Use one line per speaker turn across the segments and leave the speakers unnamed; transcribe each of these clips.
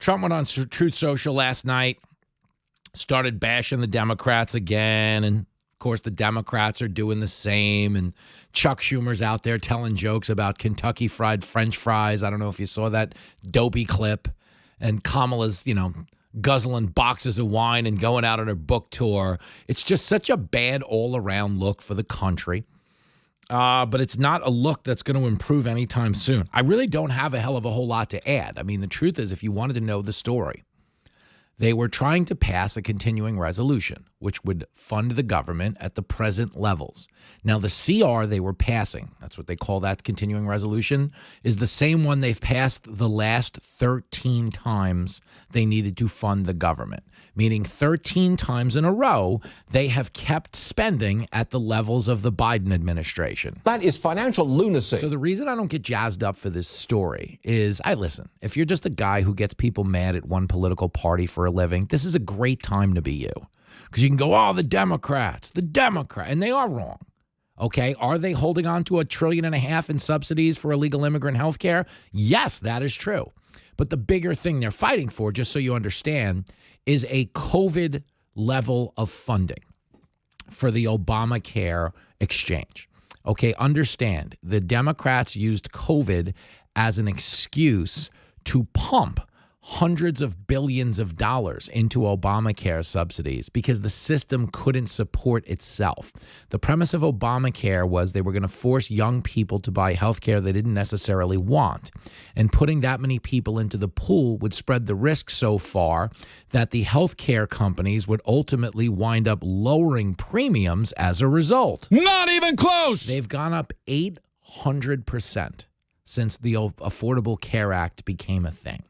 Trump went on Truth Social last night, started bashing the Democrats again, and of course the Democrats are doing the same, and Chuck Schumer's out there telling jokes about Kentucky Fried French fries. I don't know if you saw that dopey clip, and Kamala's, guzzling boxes of wine and going out on her book tour. It's just such a bad all-around look for the country. But it's not a look that's going to improve anytime soon. I really don't have a hell of a whole lot to add. I mean, the truth is, if you wanted to know the story, they were trying to pass a continuing resolution, which would fund the government at the present levels. Now, the CR they were passing, that's what they call that continuing resolution, is the same one they've passed the last 13 times they needed to fund the government, meaning 13 times in a row, they have kept spending at the levels of the Biden administration.
That is financial lunacy.
So the reason I don't get jazzed up for this story is, listen, if you're just a guy who gets people mad at one political party for a living, this is a great time to be you. Because you can go, the Democrats, and they are wrong. Okay, are they holding on to $1.5 trillion in subsidies for illegal immigrant health care? Yes, that is true. But the bigger thing they're fighting for, just so you understand, is a COVID level of funding for the Obamacare exchange. Okay, understand, the Democrats used COVID as an excuse to pump hundreds of billions of dollars into Obamacare subsidies because the system couldn't support itself. The premise of Obamacare was they were going to force young people to buy health care they didn't necessarily want. And putting that many people into the pool would spread the risk so far that the health care companies would ultimately wind up lowering premiums as a result.
Not even close!
They've gone up 800% since the Affordable Care Act became a thing.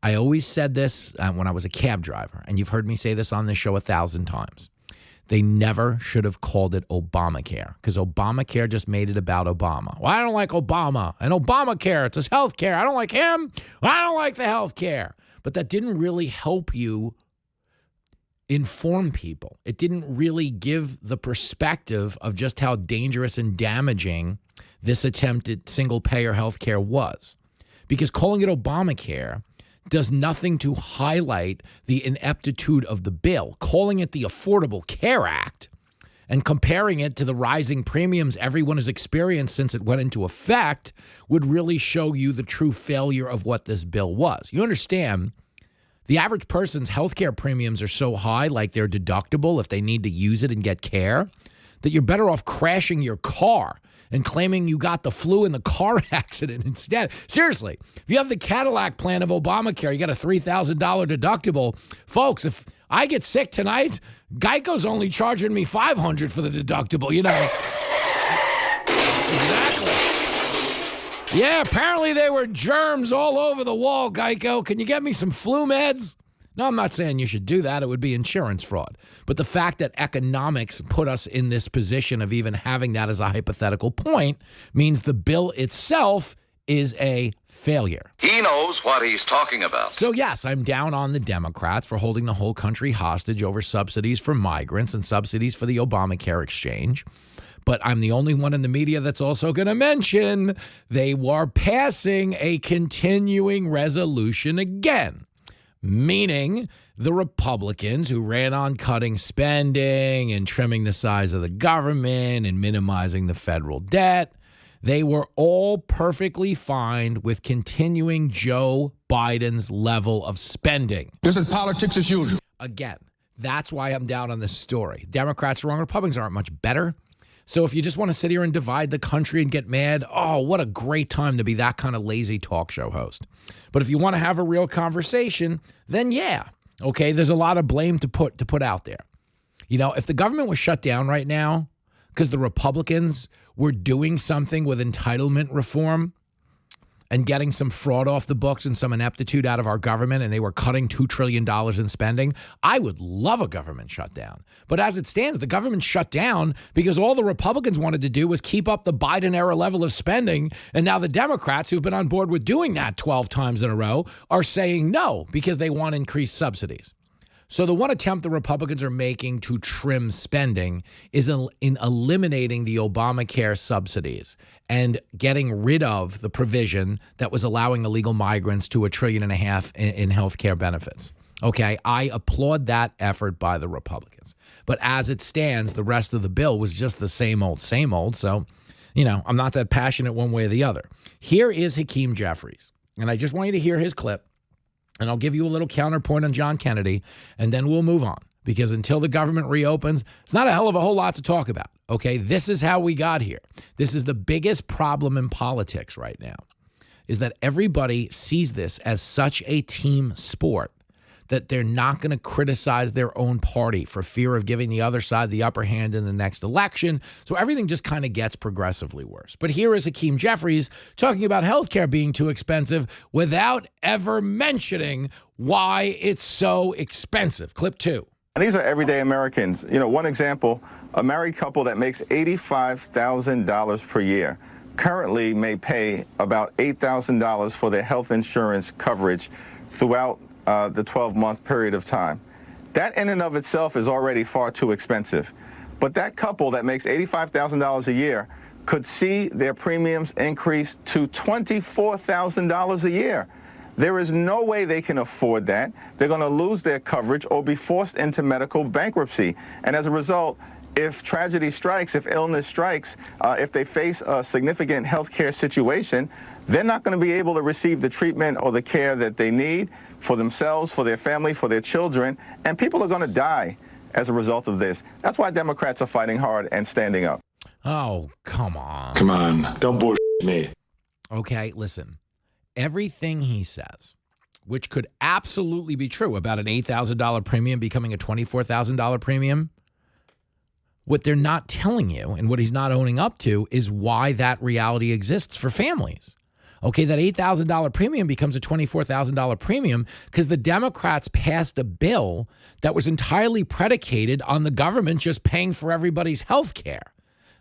I always said this when I was a cab driver, and you've heard me say this on this show 1,000 times. They never should have called it Obamacare because Obamacare just made it about Obama. Well, I don't like Obama and Obamacare. It's his health care. I don't like him. I don't like the health care. But that didn't really help you inform people. It didn't really give the perspective of just how dangerous and damaging this attempted single-payer health care was. Because calling it Obamacare does nothing to highlight the ineptitude of the bill. Calling it the Affordable Care Act and comparing it to the rising premiums everyone has experienced since it went into effect would really show you the true failure of what this bill was. You understand, the average person's healthcare premiums are so high, like their deductible if they need to use it and get care, that you're better off crashing your car and claiming you got the flu in the car accident instead. Seriously, if you have the Cadillac plan of Obamacare, you got a $3,000 deductible. Folks, if I get sick tonight, Geico's only charging me $500 for the deductible, Exactly. Yeah, apparently there were germs all over the wall, Geico. Can you get me some flu meds? No, I'm not saying you should do that. It would be insurance fraud. But the fact that economics put us in this position of even having that as a hypothetical point means the bill itself is a failure.
He knows what he's talking about.
So, yes, I'm down on the Democrats for holding the whole country hostage over subsidies for migrants and subsidies for the Obamacare exchange. But I'm the only one in the media that's also going to mention they were passing a continuing resolution again. Meaning the Republicans who ran on cutting spending and trimming the size of the government and minimizing the federal debt, they were all perfectly fine with continuing Joe Biden's level of spending.
This is politics as usual.
Again, that's why I'm down on this story. Democrats are wrong. Republicans aren't much better. So if you just want to sit here and divide the country and get mad, what a great time to be that kind of lazy talk show host. But if you want to have a real conversation, then yeah, okay, there's a lot of blame to put out there. If the government was shut down right now because the Republicans were doing something with entitlement reform and getting some fraud off the books and some ineptitude out of our government, and they were cutting $2 trillion in spending, I would love a government shutdown. But as it stands, the government shut down because all the Republicans wanted to do was keep up the Biden-era level of spending, and now the Democrats, who've been on board with doing that 12 times in a row, are saying no because they want increased subsidies. So the one attempt the Republicans are making to trim spending is in eliminating the Obamacare subsidies and getting rid of the provision that was allowing illegal migrants to $1.5 trillion in health care benefits. Okay, I applaud that effort by the Republicans. But as it stands, the rest of the bill was just the same old, same old. So, I'm not that passionate one way or the other. Here is Hakeem Jeffries, and I just want you to hear his clip. And I'll give you a little counterpoint on John Kennedy, and then we'll move on. Because until the government reopens, it's not a hell of a whole lot to talk about, okay? This is how we got here. This is the biggest problem in politics right now, is that everybody sees this as such a team sport that they're not going to criticize their own party for fear of giving the other side the upper hand in the next election. So everything just kind of gets progressively worse. But here is Hakeem Jeffries talking about healthcare being too expensive without ever mentioning why it's so expensive. Clip 2.
And these are everyday Americans. One example, a married couple that makes $85,000 per year currently may pay about $8,000 for their health insurance coverage throughout the 12-month period of time. That in and of itself is already far too expensive. But that couple that makes $85,000 a year could see their premiums increase to $24,000 a year. There is no way they can afford that. They're going to lose their coverage or be forced into medical bankruptcy. And as a result, if tragedy strikes, if illness strikes, if they face a significant health care situation, they're not going to be able to receive the treatment or the care that they need for themselves, for their family, for their children, and people are going to die as a result of this. That's why Democrats are fighting hard and standing up.
Oh, come on.
Come on, don't bullshit me.
Okay, listen. Everything he says, which could absolutely be true about an $8,000 premium becoming a $24,000 premium, what they're not telling you and what he's not owning up to is why that reality exists for families. Okay, that $8,000 premium becomes a $24,000 premium because the Democrats passed a bill that was entirely predicated on the government just paying for everybody's health care.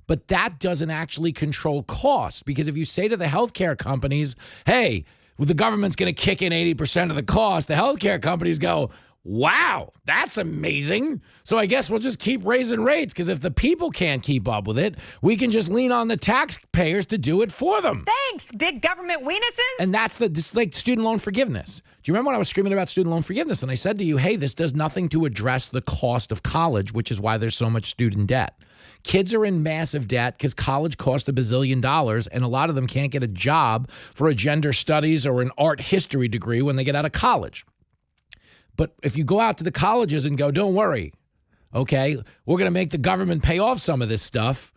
But that doesn't actually control costs, because if you say to the healthcare companies, hey, well, the government's going to kick in 80% of the cost, the healthcare companies go, wow, that's amazing. So I guess we'll just keep raising rates, because if the people can't keep up with it, we can just lean on the taxpayers to do it for them.
Thanks, big government weenuses.
And that's this like student loan forgiveness. Do you remember when I was screaming about student loan forgiveness? And I said to you, hey, this does nothing to address the cost of college, which is why there's so much student debt. Kids are in massive debt because college costs $1 billion, and a lot of them can't get a job for a gender studies or an art history degree when they get out of college. But if you go out to the colleges and go, don't worry, okay, we're going to make the government pay off some of this stuff,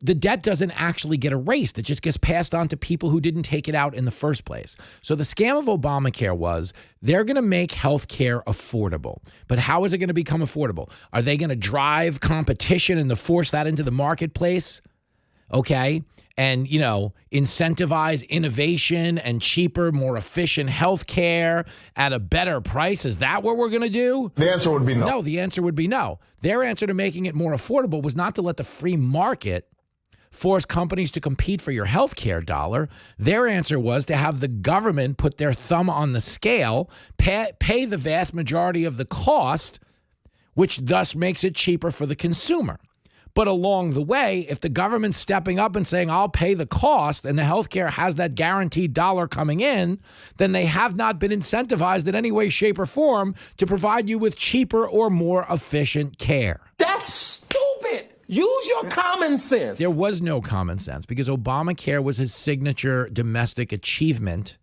the debt doesn't actually get erased. It just gets passed on to people who didn't take it out in the first place. So the scam of Obamacare was they're going to make health care affordable. But how is it going to become affordable? Are they going to drive competition and force that into the marketplace? Okay. And, incentivize innovation and cheaper, more efficient health care at a better price. Is that what we're going to do?
The answer would be no.
No, the answer would be no. Their answer to making it more affordable was not to let the free market force companies to compete for your health care dollar. Their answer was to have the government put their thumb on the scale, pay the vast majority of the cost, which thus makes it cheaper for the consumer. But along the way, if the government's stepping up and saying, I'll pay the cost, and the healthcare has that guaranteed dollar coming in, then they have not been incentivized in any way, shape, or form to provide you with cheaper or more efficient care.
That's stupid. Use your common sense.
There was no common sense because Obamacare was his signature domestic achievement.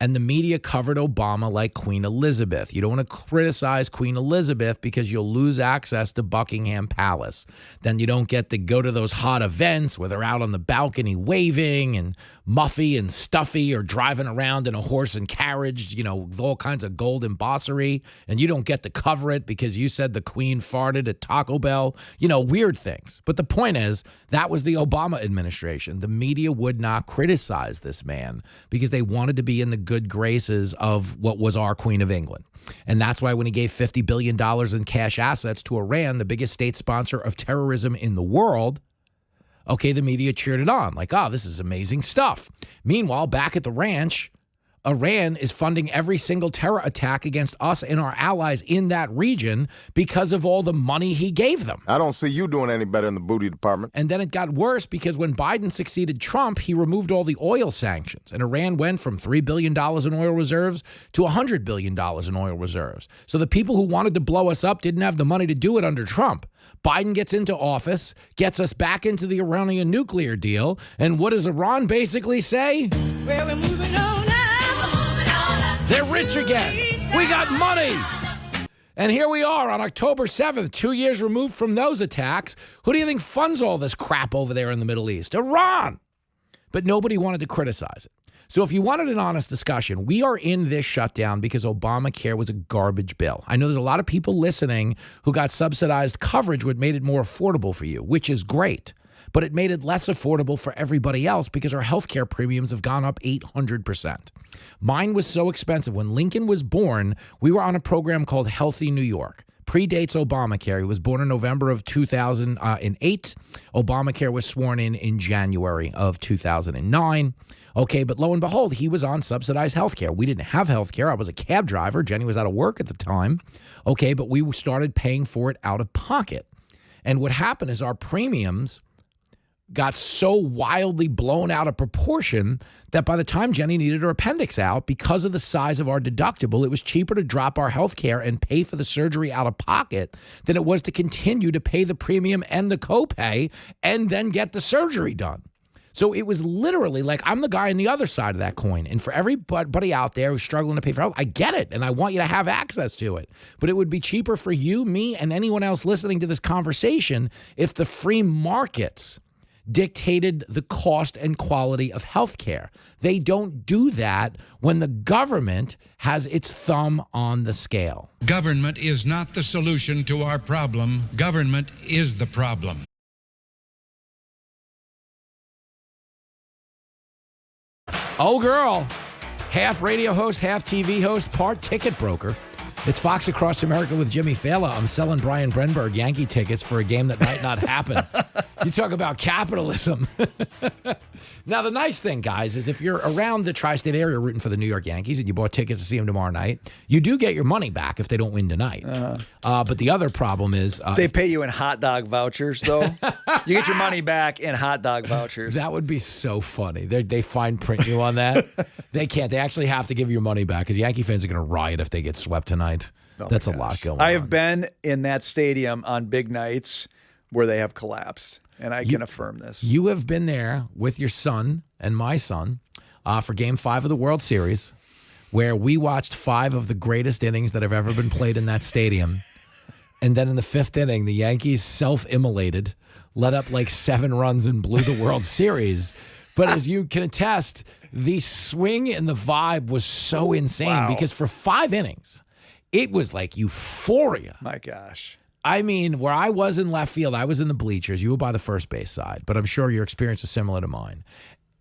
And the media covered Obama like Queen Elizabeth. You don't want to criticize Queen Elizabeth because you'll lose access to Buckingham Palace. Then you don't get to go to those hot events where they're out on the balcony waving and muffy and stuffy, or driving around in a horse and carriage, with all kinds of gold embossery. And you don't get to cover it because you said the Queen farted at Taco Bell. Weird things. But the point is, that was the Obama administration. The media would not criticize this man because they wanted to be in the good graces of what was our Queen of England. And that's why when he gave $50 billion in cash assets to Iran, the biggest state sponsor of terrorism in the world, okay, the media cheered it on. Like, this is amazing stuff. Meanwhile, back at the ranch, Iran is funding every single terror attack against us and our allies in that region because of all the money he gave them.
I don't see you doing any better in the booty department.
And then it got worse because when Biden succeeded Trump, he removed all the oil sanctions. And Iran went from $3 billion in oil reserves to $100 billion in oil reserves. So the people who wanted to blow us up didn't have the money to do it under Trump. Biden gets into office, gets us back into the Iranian nuclear deal. And what does Iran basically say?
Well, we're moving on now.
They're rich again. We got money. And here we are on October 7th, 2 years removed from those attacks. Who do you think funds all this crap over there in the Middle East? Iran. But nobody wanted to criticize it. So if you wanted an honest discussion, we are in this shutdown because Obamacare was a garbage bill. I know there's a lot of people listening who got subsidized coverage, which made it more affordable for you, which is great. But it made it less affordable for everybody else because our healthcare premiums have gone up 800%. Mine was so expensive. When Lincoln was born, we were on a program called Healthy New York. Predates Obamacare. He was born in November of 2008. Obamacare was sworn in January of 2009. Okay, but lo and behold, he was on subsidized healthcare. We didn't have healthcare. I was a cab driver. Jenny was out of work at the time. Okay, but we started paying for it out of pocket. And what happened is our premiums got so wildly blown out of proportion that by the time Jenny needed her appendix out, because of the size of our deductible, it was cheaper to drop our health care and pay for the surgery out of pocket than it was to continue to pay the premium and the copay and then get the surgery done. So it was literally like I'm the guy on the other side of that coin. And for everybody out there who's struggling to pay for health, I get it. And I want you to have access to it. But it would be cheaper for you, me, and anyone else listening to this conversation if the free markets dictated the cost and quality of healthcare. They don't do that when the government has its thumb on the scale.
Government is not the solution to our problem. Government is the problem.
Oh, girl. Half radio host, half TV host, part ticket broker. It's Fox Across America with Jimmy Fallon. I'm selling Brian Brenberg Yankee tickets for a game that might not happen. You talk about capitalism. Now, the nice thing, guys, is if you're around the tri-state area rooting for the New York Yankees and you bought tickets to see them tomorrow night, you do get your money back if they don't win tonight. But the other problem is...
they pay you in hot dog vouchers, though. You get your money back in hot dog vouchers.
That would be so funny. They fine print you on that. They can't. They actually have to give you your money back because Yankee fans are going to riot if they get swept tonight. That's a lot going on.
I have been in that stadium on big nights where they have collapsed, and I can affirm this.
You have been there with your son and my son for Game 5 of the World Series, where we watched 5 of the greatest innings that have ever been played in that stadium. And then in the 5th inning, the Yankees self-immolated, let up like 7 runs and blew the World Series. But as you can attest, the swing and the vibe was so insane because for 5 innings, it was like euphoria.
My gosh.
I mean, where I was in left field, I was in the bleachers. You were by the first base side, but I'm sure your experience is similar to mine.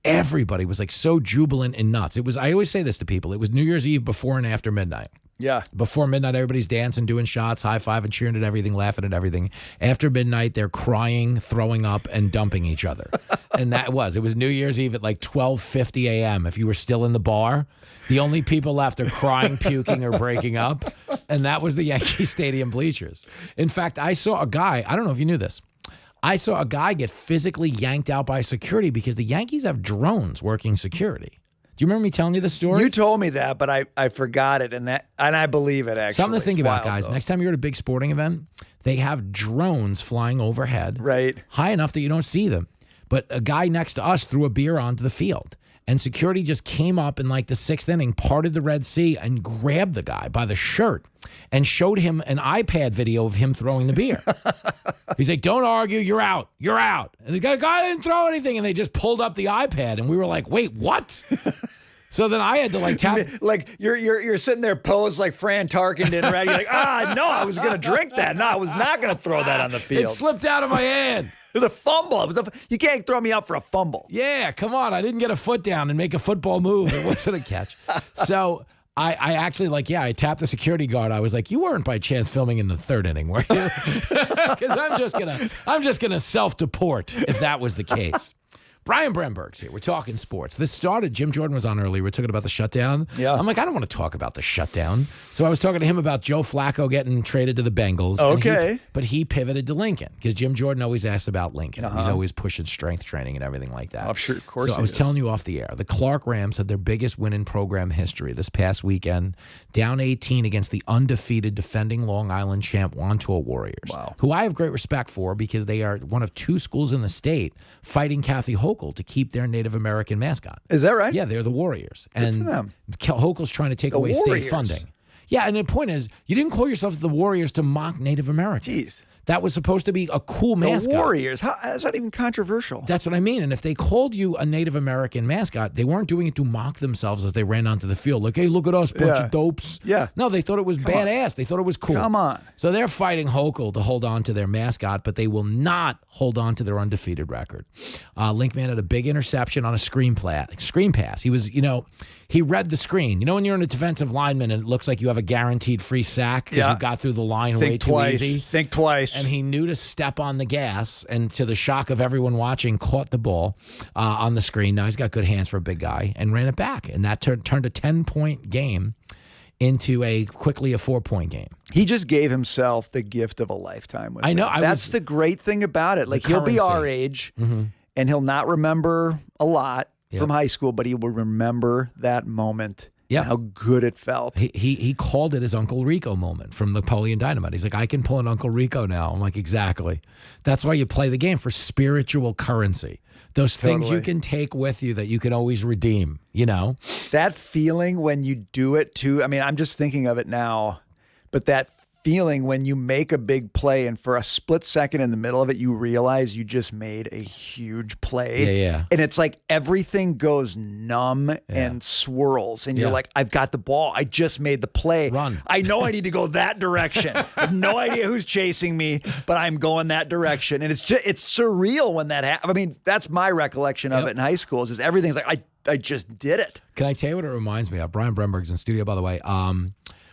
Everybody was like so jubilant and nuts. It was, I always say this to people, it was New Year's Eve before and after midnight.
Yeah.
Before midnight, everybody's dancing, doing shots, high-fiving, cheering at everything, laughing at everything. After midnight, they're crying, throwing up, and dumping each other. And it was New Year's Eve at like 12:50 a.m. If you were still in the bar, the only people left are crying, puking, or breaking up. And that was the Yankee Stadium bleachers. In fact, I saw a guy, I don't know if you knew this, I saw a guy get physically yanked out by security because the Yankees have drones working security. Do you remember me telling you this story?
You told me that, but I forgot it, and I believe it, actually.
Something to think about,
wild,
guys.
though.
Next time you're at a big sporting event, they have drones flying overhead.
Right.
High enough that you don't see them. But a guy next to us threw a beer onto the field. And security just came up in like the 6th inning, parted the Red Sea, and grabbed the guy by the shirt and showed him an iPad video of him throwing the beer. He's like, don't argue, you're out, you're out. And the guy didn't throw anything, and they just pulled up the iPad, and we were like, wait, what? So then I had to like tap.
Like you're sitting there posed like Fran Tarkenton, right? You're like, no, I was going to drink that. No, I was not going to throw that on the field.
It slipped out of my hand.
It was a fumble. You can't throw me out for a fumble.
Yeah, come on. I didn't get a foot down and make a football move. It wasn't a catch. So I actually I tapped the security guard. I was like, you weren't by chance filming in the 3rd inning, were you? Because I'm just gonna self-deport if that was the case. Brian Brenberg's here. We're talking sports. This started, Jim Jordan was on earlier. We're talking about the shutdown.
Yeah.
I'm like, I don't want to talk about the shutdown. So I was talking to him about Joe Flacco getting traded to the Bengals.
Okay.
But he pivoted to Lincoln because Jim Jordan always asks about Lincoln. He's always pushing strength training and everything like that.
I'm sure, of course.
So I was telling you off the air, the Clark Rams had their biggest win in program history this past weekend, down 18 against the undefeated defending Long Island champ Wantua Warriors, who I have great respect for because they are one of two schools in the state fighting Kathy Hochul to keep their Native American mascot.
Is that right?
Yeah, they're the Warriors.
Good for them.
Hochul's trying to take away state funding. Yeah, and the point is, you didn't call yourselves the Warriors to mock Native Americans.
Jeez.
That was supposed to be a cool mascot.
The Warriors. How is that even controversial?
That's what I mean. And if they called you a Native American mascot, they weren't doing it to mock themselves as they ran onto the field. Like, hey, look at us, bunch of dopes.
Yeah.
No, they thought it was badass. They thought it was cool.
Come on.
So they're fighting Hochul to hold on to their mascot, but they will not hold on to their undefeated record. Linkman had a big interception on a screen pass. He was, he read the screen. You know when you're in a defensive lineman and it looks like you have a guaranteed free sack because you got through the line way too easy?
Think twice.
And he knew to step on the gas, and to the shock of everyone watching, caught the ball on the screen. Now he's got good hands for a big guy and ran it back. And that turned a 10-point game into quickly a 4-point game.
He just gave himself the gift of a lifetime. With
I know.
That's the great thing about it. Like, he'll be our age, and he'll not remember a lot from high school, but he will remember that moment. Yeah, how good it felt.
He called it his Uncle Rico moment from Napoleon Dynamite. He's like, I can pull an Uncle Rico now. I'm like, exactly. That's why you play the game, for spiritual currency. Those things you can take with you that you can always redeem, That
feeling when you do it too. I mean, I'm just thinking of it now, but that feeling when you make a big play and for a split second in the middle of it, you realize you just made a huge play.
Yeah.
And it's like everything goes numb and swirls. And you're like, I've got the ball. I just made the play.
Run.
I know I need to go that direction. I have no idea who's chasing me, but I'm going that direction. And it's surreal when that happens. I mean, that's my recollection of it in high school. Is just everything's like, I just did it.
Can I tell you what it reminds me of? Brian Brenberg's in studio, by the way.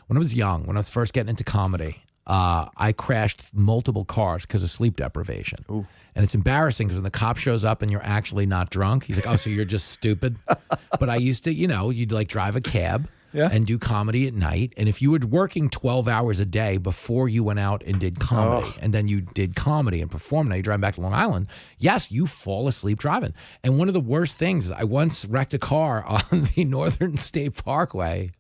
When I was young, when I was first getting into comedy, I crashed multiple cars because of sleep deprivation. Ooh. And it's embarrassing because when the cop shows up and you're actually not drunk, he's like, oh, so you're just stupid? But I used to, you'd like drive a cab and do comedy at night. And if you were working 12 hours a day before you went out and did comedy, and then you did comedy and performed, now you drive back to Long Island, yes, you fall asleep driving. And one of the worst things, I once wrecked a car on the Northern State Parkway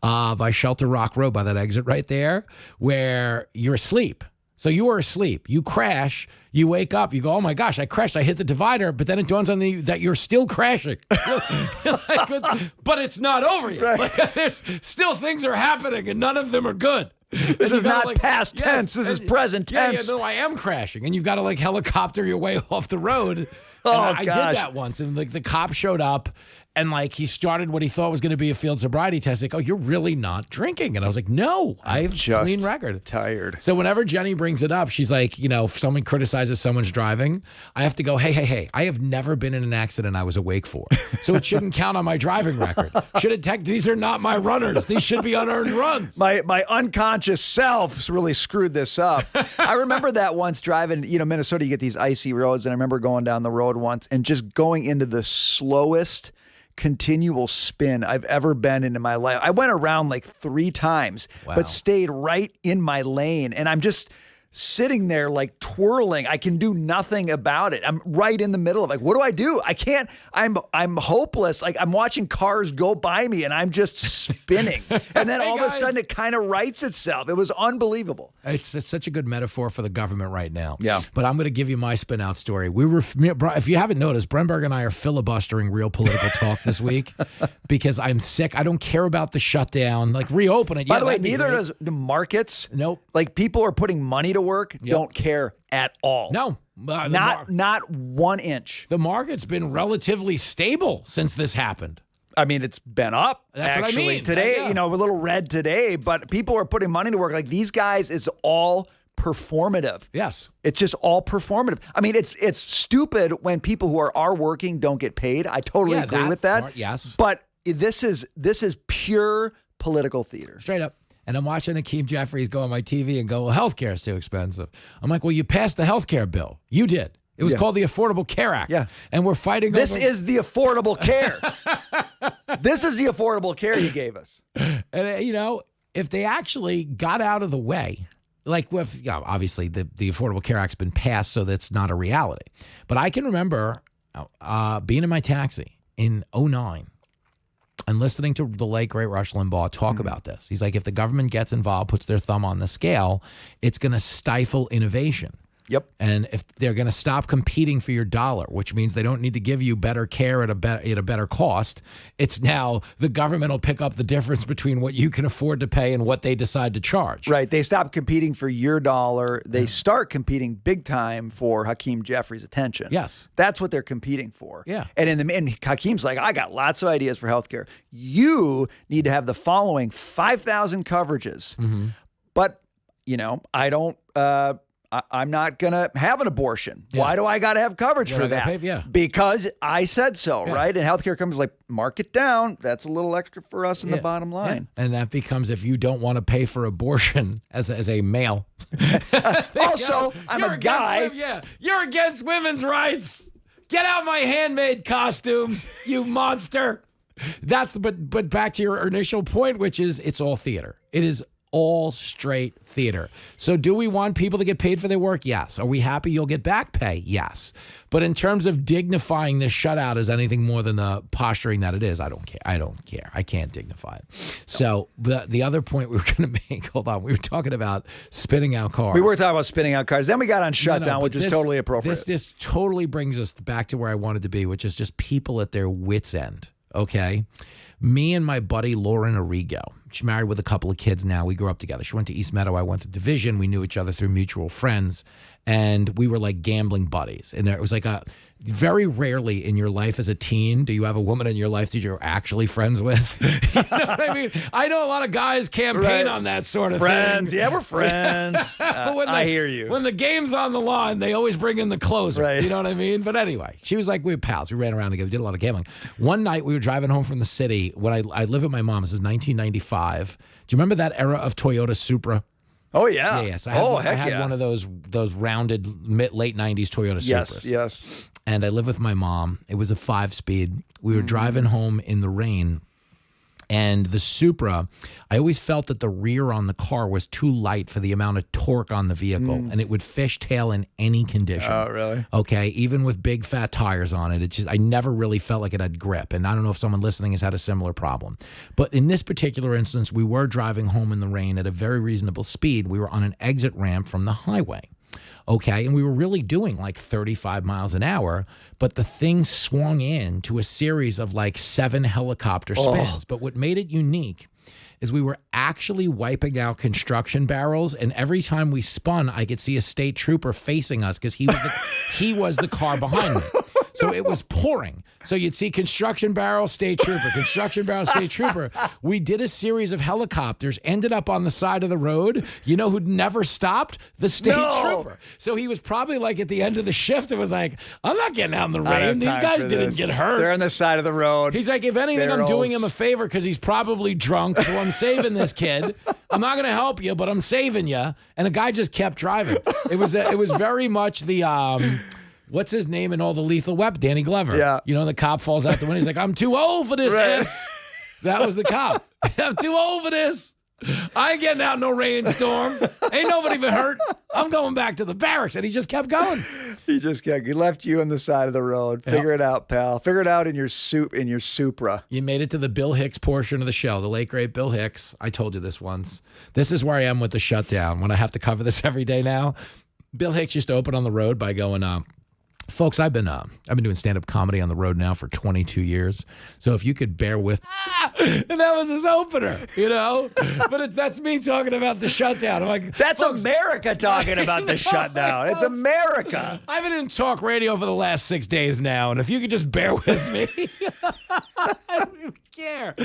by Shelter Rock Road, by that exit right there, where you're asleep. So you are asleep. You crash. You wake up. You go, oh my gosh, I crashed. I hit the divider. But then it dawns on you that you're still crashing. But it's not over yet. Right. Like, there's still things are happening, and none of them are good.
This is not past tense. This is present tense.
Yeah, no, I am crashing, and you've got to helicopter your way off the road. I did that once, and the cop showed up, and he started what he thought was going to be a field sobriety test. Like, oh, you're really not drinking? And I was like, no, I have a clean record.
Tired.
So whenever Jenny brings it up, she's like, if someone criticizes someone's driving, I have to go, hey, I have never been in an accident I was awake for. So it shouldn't count on my driving record. These are not my runners. These should be unearned runs.
My unconscious self really screwed this up. I remember that once driving, Minnesota, you get these icy roads, and I remember going down the road once and just going into the slowest continual spin I've ever been in my life. I went around 3 times, but stayed right in my lane. And I'm just sitting there twirling. I can do nothing about it. I'm right in the middle of what do I do? I can't. I'm hopeless. I'm watching cars go by me and I'm just spinning. And then all of a sudden it kind of rights itself. It was unbelievable.
It's such a good metaphor for the government right now.
Yeah.
But I'm going to give you my spin out story. If you haven't noticed, Brenberg and I are filibustering real political talk this week because I'm sick. I don't care about the shutdown. Reopen it.
By the way, neither does the markets.
Nope.
People are putting money to work, don't care at all.
No.
Not 1 inch.
The market's been relatively stable since this happened.
I mean, it's been up.
That's
actually.
what I mean.
Today, a little red today, but people are putting money to work. These guys is all performative.
Yes.
It's just all performative. I mean, it's stupid when people who are working don't get paid. I totally agree with that.
Yes.
But this is pure political theater.
Straight up. And I'm watching Akeem Jeffries go on my TV and go, well, healthcare is too expensive. I'm like, well, you passed the healthcare bill. You did. It was called the Affordable Care Act.
Yeah.
And we're fighting
This
over...
is the Affordable Care. This is the Affordable Care you gave us.
And, you know, if they actually got out of the way, like with, obviously the Affordable Care Act's been passed, so that's not a reality. But I can remember being in my taxi in 2009 and listening to the late, great Rush Limbaugh talk about this. He's like, if the government gets involved, puts their thumb on the scale, it's going to stifle innovation.
Yep.
And if they're going to stop competing for your dollar, which means they don't need to give you better care at a better cost, it's now the government will pick up the difference between what you can afford to pay and what they decide to charge.
Right. They stop competing for your dollar. They start competing big time for Hakeem Jeffrey's attention.
Yes.
That's what they're competing for.
Yeah.
And Hakeem's like, I got lots of ideas for healthcare. You need to have the following 5,000 coverages.
Mm-hmm.
But, you know, I don't I'm not going to have an abortion.
Yeah.
Why do I got to have coverage
Yeah,
for
I gotta
that?
pay- yeah.
Because I said so,
Yeah.
right? And healthcare companies like, mark it down. That's a little extra for us in the bottom line.
Yeah. And that becomes, if you don't want to pay for abortion as a male.
Also, I'm
You're
a
against
guy.
You're against women's rights. Get out my handmade costume, you monster. But back to your initial point, which is it's all theater. It is all straight theater. So do we want people to get paid for their work? Yes. Are we happy you'll get back pay? Yes. But in terms of dignifying this shutout as anything more than the posturing that it is, I don't care. I don't care. I can't dignify it. So the other point we were going to make, hold on, we were talking about spinning out cars.
We were talking about spinning out cars. Then we got on Shutdown, which is totally appropriate.
This totally brings us back to where I wanted to be, which is just people at their wits' end. Okay. Me and my buddy Lauren Arrigo, she's married with a couple of kids now. We grew up together. She went to East Meadow. I went to Division. We knew each other through mutual friends. And we were like gambling buddies. And it was like very rarely in your life as a teen do you have a woman in your life that you're actually friends with. You know what I mean? I know a lot of guys campaign on that sort of
friends.
thing.
Yeah, we're friends.
But when
I hear you.
When the game's on the line, they always bring in the closer.
Right.
You know what I mean? But anyway, she was like, we were pals. We ran around together. We did a lot of gambling. One night we were driving home from the city when I live with my mom. This is 1995. Do you remember that era of Toyota Supra?
Oh, yeah.
Yeah. So I had one of those rounded late 90s Toyota Supras.
Yes.
And I lived with my mom. It was a 5-speed. We were driving home in the rain. And the Supra, I always felt that the rear on the car was too light for the amount of torque on the vehicle. And it would fishtail in any condition.
Oh, really?
Okay. Even with big fat tires on it. I never really felt like it had grip. And I don't know if someone listening has had a similar problem. But in this particular instance, we were driving home in the rain at a very reasonable speed. We were on an exit ramp from the highway. Okay, and we were really doing like 35 miles an hour, but the thing swung in to a series of like 7 helicopter spins. But what made it unique is we were actually wiping out construction barrels, and every time we spun, I could see a state trooper facing us because he was the car behind me. So it was pouring. So you'd see construction barrel, state trooper, construction barrel, state trooper. We did a series of helicopters, ended up on the side of the road. You know who'd never stopped? The state trooper. So he was probably like at the end of the shift, it was like, I'm not getting out in the rain. These guys didn't get hurt.
They're on the side of the road.
He's like, if anything, I'm doing him a favor because he's probably drunk, so I'm saving this kid. I'm not going to help you, but I'm saving you. And the guy just kept driving. It was very much the... what's his name in all the Lethal Weapon? Danny Glover.
Yeah.
You know, the cop falls out the window. He's like, I'm too old for this, ass. That was the cop. I'm too old for this. I ain't getting out in no rainstorm. Ain't nobody been hurt. I'm going back to the barracks. And he just kept going.
He left you on the side of the road. Figure it out, pal. Figure it out in your Supra.
You made it to the Bill Hicks portion of the show, the late, great Bill Hicks. I told you this once. This is where I am with the Shutdown when I have to cover this every day now. Bill Hicks used to open on the road by going, folks, I've been doing stand-up comedy on the road now for 22 years. So if you could bear with, and that was his opener, you know. But that's me talking about the Shutdown. I'm like,
that's
folks,
America talking about the Shutdown. It's America.
I've been in talk radio for the last 6 days now, and if you could just bear with me, I don't even care. care.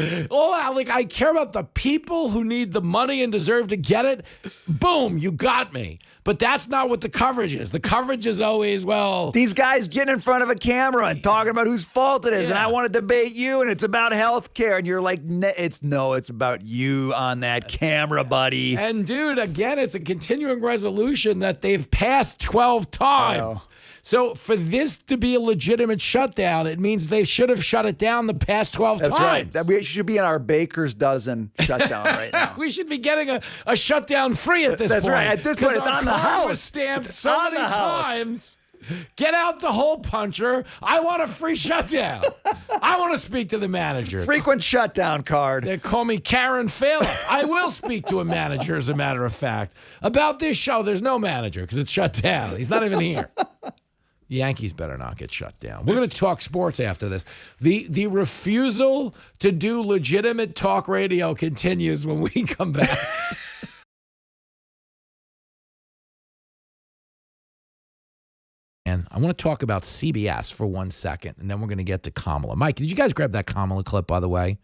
I care about the people who need the money and deserve to get it. Boom, you got me. But that's not what the coverage is. The coverage is always, well,
these guys getting in front of a camera and talking about whose fault it is, and I want to debate you, and it's about health care, and you're like, it's about you on that camera, buddy.
And dude, again, it's a continuing resolution that they've passed 12 times. So for this to be a legitimate shutdown, it means they should have shut it down the past 12 times.
That's right. We should be in our baker's dozen shutdown right now.
We should be getting a shutdown free at this point.
That's right. At this point, it's on the house.
Was stamped so many times. Get out the hole puncher. I want a free shutdown. I want to speak to the manager.
Frequent shutdown card.
They call me Karen Failer. I will speak to a manager, as a matter of fact. About this show, there's no manager because it's shut down. He's not even here. Yankees better not get shut down. We're going to talk sports after this. The refusal to do legitimate talk radio continues when we come back. And I want to talk about CBS for 1 second, and then we're going to get to Kamala. Mike, did you guys grab that Kamala clip, by the way?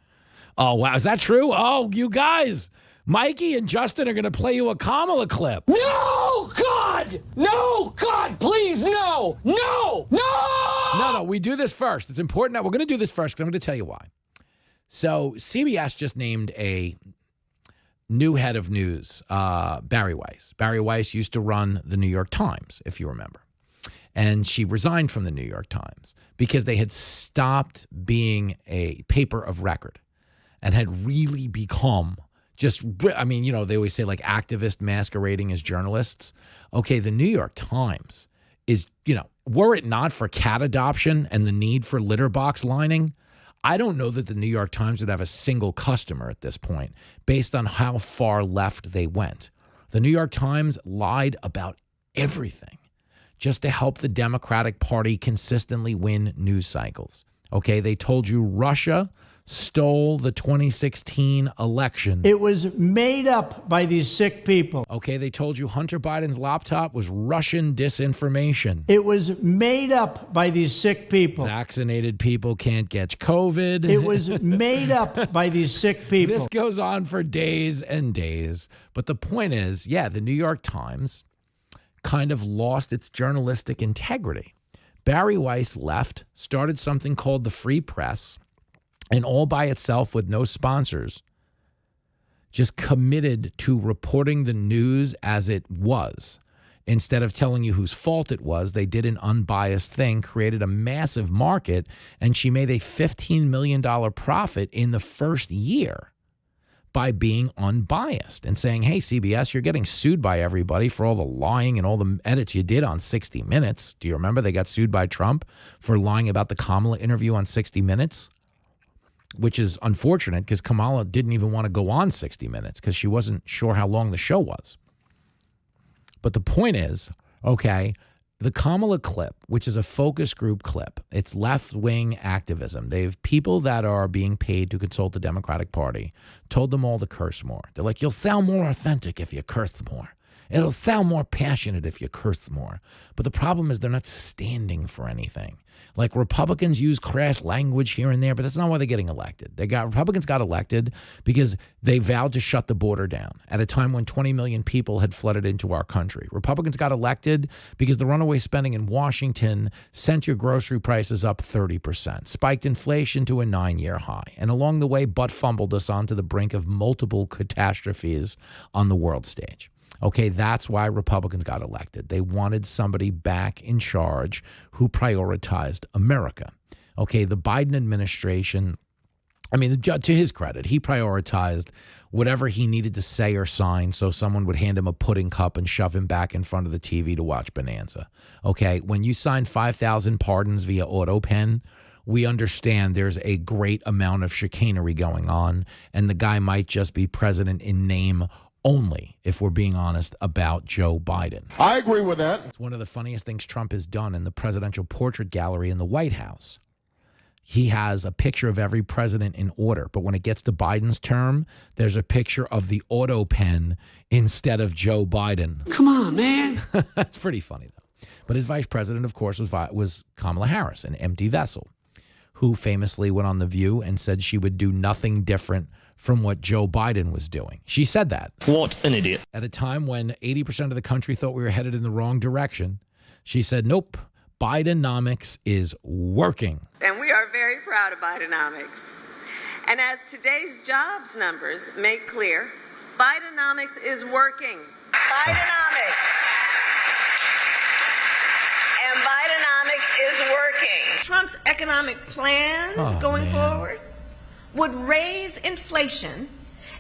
Oh, wow. Is that true? Oh, you guys. Mikey and Justin are going to play you a Kamala clip.
No, God! No, God, please, no! No! No!
No, we do this first. It's important that we're going to do this first because I'm going to tell you why. So CBS just named a new head of news, Barry Weiss. Barry Weiss used to run the New York Times, if you remember. And she resigned from the New York Times because they had stopped being a paper of record and had really become they always say like activists masquerading as journalists. Okay, the New York Times is, were it not for cat adoption and the need for litter box lining, I don't know that the New York Times would have a single customer at this point based on how far left they went. The New York Times lied about everything just to help the Democratic Party consistently win news cycles. Okay, they told you Russia stole the 2016 election.
It was made up by these sick people.
Okay, they told you Hunter Biden's laptop was Russian disinformation.
It was made up by these sick people.
Vaccinated people can't get COVID.
It was made up by these sick people.
This goes on for days and days. But the point is, the New York Times kind of lost its journalistic integrity. Barry Weiss left, started something called the Free Press, and all by itself with no sponsors, just committed to reporting the news as it was. Instead of telling you whose fault it was, they did an unbiased thing, created a massive market, and she made a $15 million profit in the first year by being unbiased and saying, hey, CBS, you're getting sued by everybody for all the lying and all the edits you did on 60 Minutes. Do you remember they got sued by Trump for lying about the Kamala interview on 60 Minutes? Which is unfortunate because Kamala didn't even want to go on 60 Minutes because she wasn't sure how long the show was. But the point is, okay, the Kamala clip, which is a focus group clip, it's left-wing activism. They have people that are being paid to consult the Democratic Party, told them all to curse more. They're like, you'll sound more authentic if you curse more. It'll sound more passionate if you curse more. But the problem is they're not standing for anything. Like Republicans use crass language here and there, but that's not why they're getting elected. Republicans got elected because they vowed to shut the border down at a time when 20 million people had flooded into our country. Republicans got elected because the runaway spending in Washington sent your grocery prices up 30%, spiked inflation to a 9-year high, and along the way butt fumbled us onto the brink of multiple catastrophes on the world stage. Okay, that's why Republicans got elected. They wanted somebody back in charge who prioritized America. Okay, the Biden administration, to his credit, he prioritized whatever he needed to say or sign so someone would hand him a pudding cup and shove him back in front of the TV to watch Bonanza. Okay, when you sign 5,000 pardons via auto pen, we understand there's a great amount of chicanery going on, and the guy might just be president in name only, if we're being honest about Joe Biden.
I agree with that.
It's one of the funniest things Trump has done in the presidential portrait gallery in the White House. He has a picture of every president in order, but when it gets to Biden's term, there's a picture of the auto pen instead of Joe Biden.
Come on, man.
That's pretty funny, though. But his vice president, of course, was Kamala Harris, an empty vessel, who famously went on The View and said she would do nothing different from what Joe Biden was doing. She said that.
What an idiot.
At a time when 80% of the country thought we were headed in the wrong direction, she said, nope, Bidenomics is working.
And we are very proud of Bidenomics. And as today's jobs numbers make clear, Bidenomics is working. Bidenomics. And Bidenomics is working. Trump's economic plans going forward would raise inflation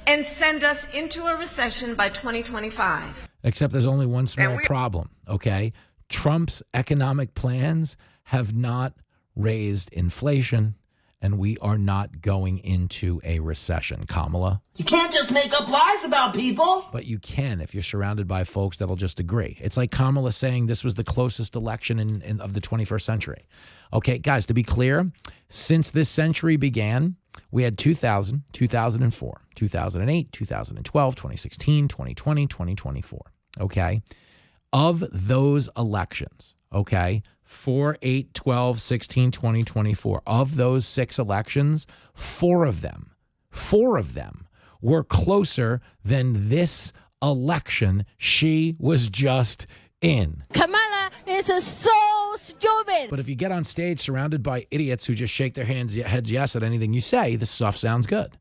and send us into a recession by 2025.
Except there's only one small problem, okay? Trump's economic plans have not raised inflation, and we are not going into a recession, Kamala.
You can't just make up lies about people.
But you can if you're surrounded by folks that'll just agree. It's like Kamala saying this was the closest election of the 21st century. Okay, guys, to be clear, since this century began, we had 2000, 2004, 2008, 2012, 2016, 2020, 2024. Okay? Of those elections, okay, 4, 8, 12, 16, 20, 24, of those 6 elections, 4 of them were closer than this election she was just in.
Kamala is so stupid.
But if you get on stage surrounded by idiots who just shake their heads yes at anything you say, this stuff sounds good.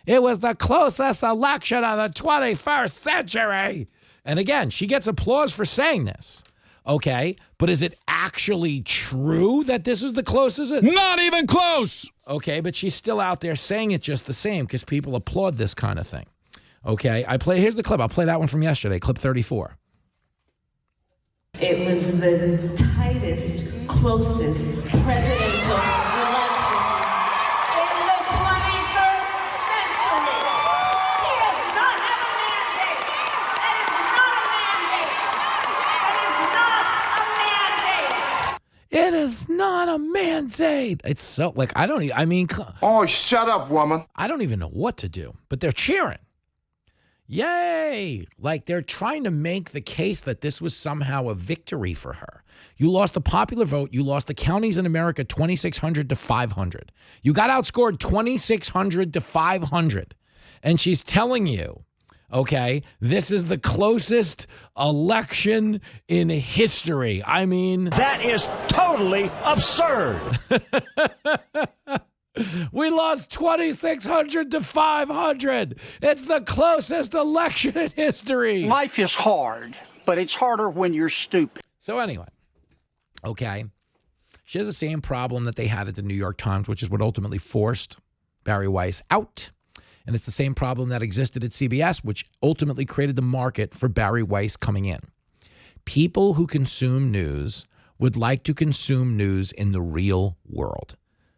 It was the closest election of the 21st century. And again, she gets applause for saying this. Okay, but is it actually true that this was the closest?
Not even close.
Okay, but she's still out there saying it just the same because people applaud this kind of thing. Okay, here's the clip. I'll play that one from yesterday, clip 34.
It was the tightest, closest presidential election in the 21st century. He does not have a mandate.
It is not a mandate. It's so, like,
Oh, shut up, woman.
I don't even know what to do, but they're cheering. Yay! Like they're trying to make the case that this was somehow a victory for her. You lost the popular vote. You lost the counties in America 2,600 to 500. You got outscored 2,600 to 500. And she's telling you, okay, this is the closest election in history. I mean,
That is totally absurd.
we lost 2,600 to 500. It's the closest election in history.
Life is hard, but it's harder when you're stupid.
So anyway, okay, she has the same problem that they had at the New York Times, which is what ultimately forced Barry Weiss out. And it's the same problem that existed at CBS, which ultimately created the market for Barry Weiss coming in. People who consume news would like to consume news in the real world.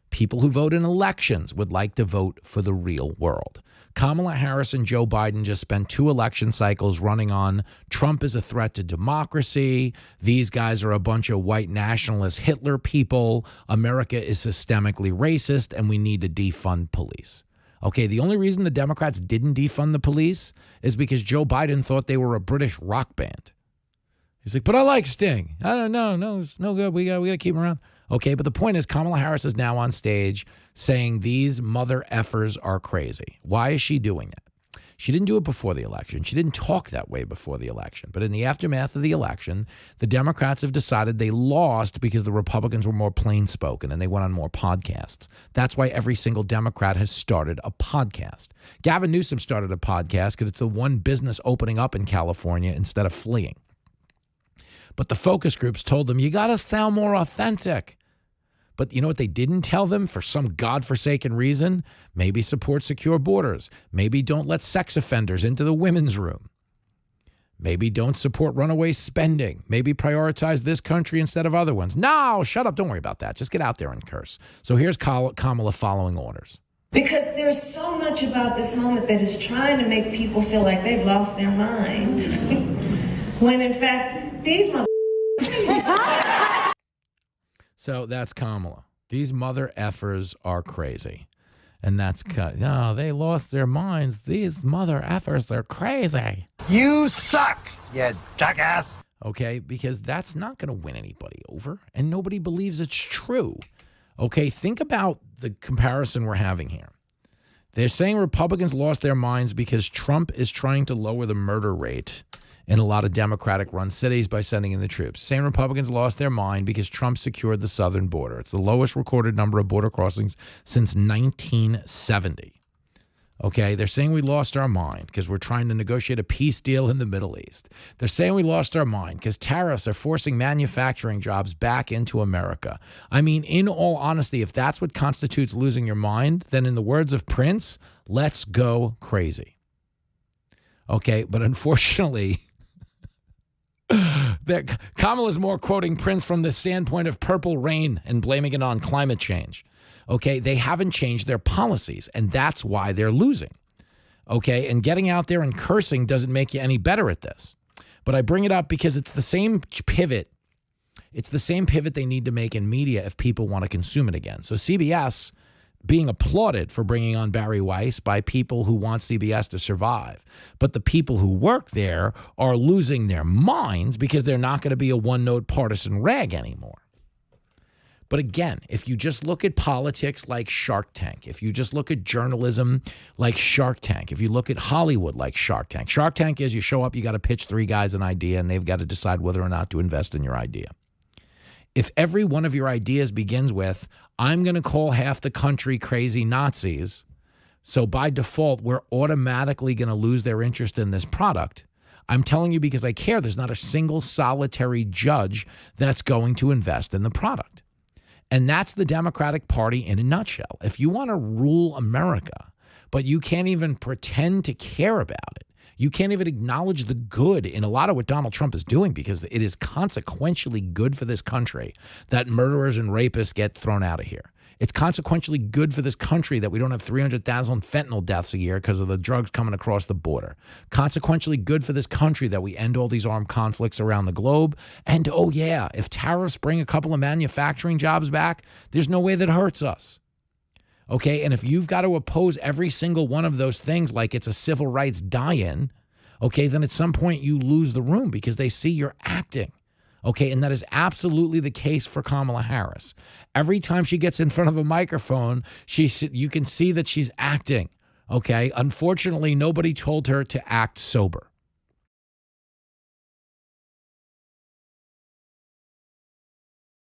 People who vote in elections would like to vote for the real world. Kamala Harris and Joe Biden just spent 2 election cycles running on Trump is a threat to democracy. These guys are a bunch of white nationalist Hitler people. America is systemically racist, and we need to defund police. Okay, the only reason the Democrats didn't defund the police is because Joe Biden thought they were a British rock band. He's like, but I like Sting. I don't know. No, it's no good. We got to keep him around. Okay, but the point is Kamala Harris is now on stage saying these mother effers are crazy. Why is she doing that? She didn't do it before the election. She didn't talk that way before the election. But in the aftermath of the election, the Democrats have decided they lost because the Republicans were more plain-spoken and they went on more podcasts. That's why every single Democrat has started a podcast. Gavin Newsom started a podcast because it's the one business opening up in California instead of fleeing. But the focus groups told them, you got to sound more authentic. But you know what they didn't tell them for some godforsaken reason? Maybe support secure borders. Maybe don't let sex offenders into the women's room. Maybe don't support runaway spending. Maybe prioritize this country instead of other ones. No, shut up. Don't worry about that. Just get out there and curse. So here's Kamala following orders.
Because there's so much about this moment that is trying to make people feel like they've lost their mind. When in fact, these
So that's Kamala. These mother effers are crazy. And that's, no, they lost their minds. These mother effers are crazy.
You suck, you jackass.
Okay, because that's not going to win anybody over. And nobody believes it's true. Okay, think about the comparison we're having here. They're saying Republicans lost their minds because Trump is trying to lower the murder rate in a lot of Democratic-run cities by sending in the troops. Saying Republicans lost their mind because Trump secured the southern border. It's the lowest recorded number of border crossings since 1970. Okay, they're saying we lost our mind because we're trying to negotiate a peace deal in the Middle East. They're saying we lost our mind because tariffs are forcing manufacturing jobs back into America. I mean, in all honesty, if that's what constitutes losing your mind, then in the words of Prince, let's go crazy. Okay, but unfortunately, Kamala's more quoting Prince from the standpoint of purple rain and blaming it on climate change. Okay, they haven't changed their policies, and that's why they're losing. Okay, and getting out there and cursing doesn't make you any better at this. But I bring it up because it's the same pivot. It's the same pivot they need to make in media if people want to consume it again. So CBS being applauded for bringing on Barry Weiss by people who want CBS to survive. But the people who work there are losing their minds because they're not going to be a one-note partisan rag anymore. But again, if you just look at politics like Shark Tank, if you just look at journalism like Shark Tank, if you look at Hollywood like Shark Tank is you show up, you got to pitch 3 guys an idea, and they've got to decide whether or not to invest in your idea. If every one of your ideas begins with, I'm going to call half the country crazy Nazis, so by default, we're automatically going to lose their interest in this product, I'm telling you because I care, there's not a single solitary judge that's going to invest in the product. And that's the Democratic Party in a nutshell. If you want to rule America, but you can't even pretend to care about it, you can't even acknowledge the good in a lot of what Donald Trump is doing because it is consequentially good for this country that murderers and rapists get thrown out of here. It's consequentially good for this country that we don't have 300,000 fentanyl deaths a year because of the drugs coming across the border. Consequentially good for this country that we end all these armed conflicts around the globe. And, oh, yeah, if tariffs bring a couple of manufacturing jobs back, there's no way that hurts us. Okay, and if you've got to oppose every single one of those things like it's a civil rights die-in, okay, then at some point you lose the room because they see you're acting. Okay, and that is absolutely the case for Kamala Harris. Every time she gets in front of a microphone, you can see that she's acting. Okay, unfortunately, nobody told her to act sober.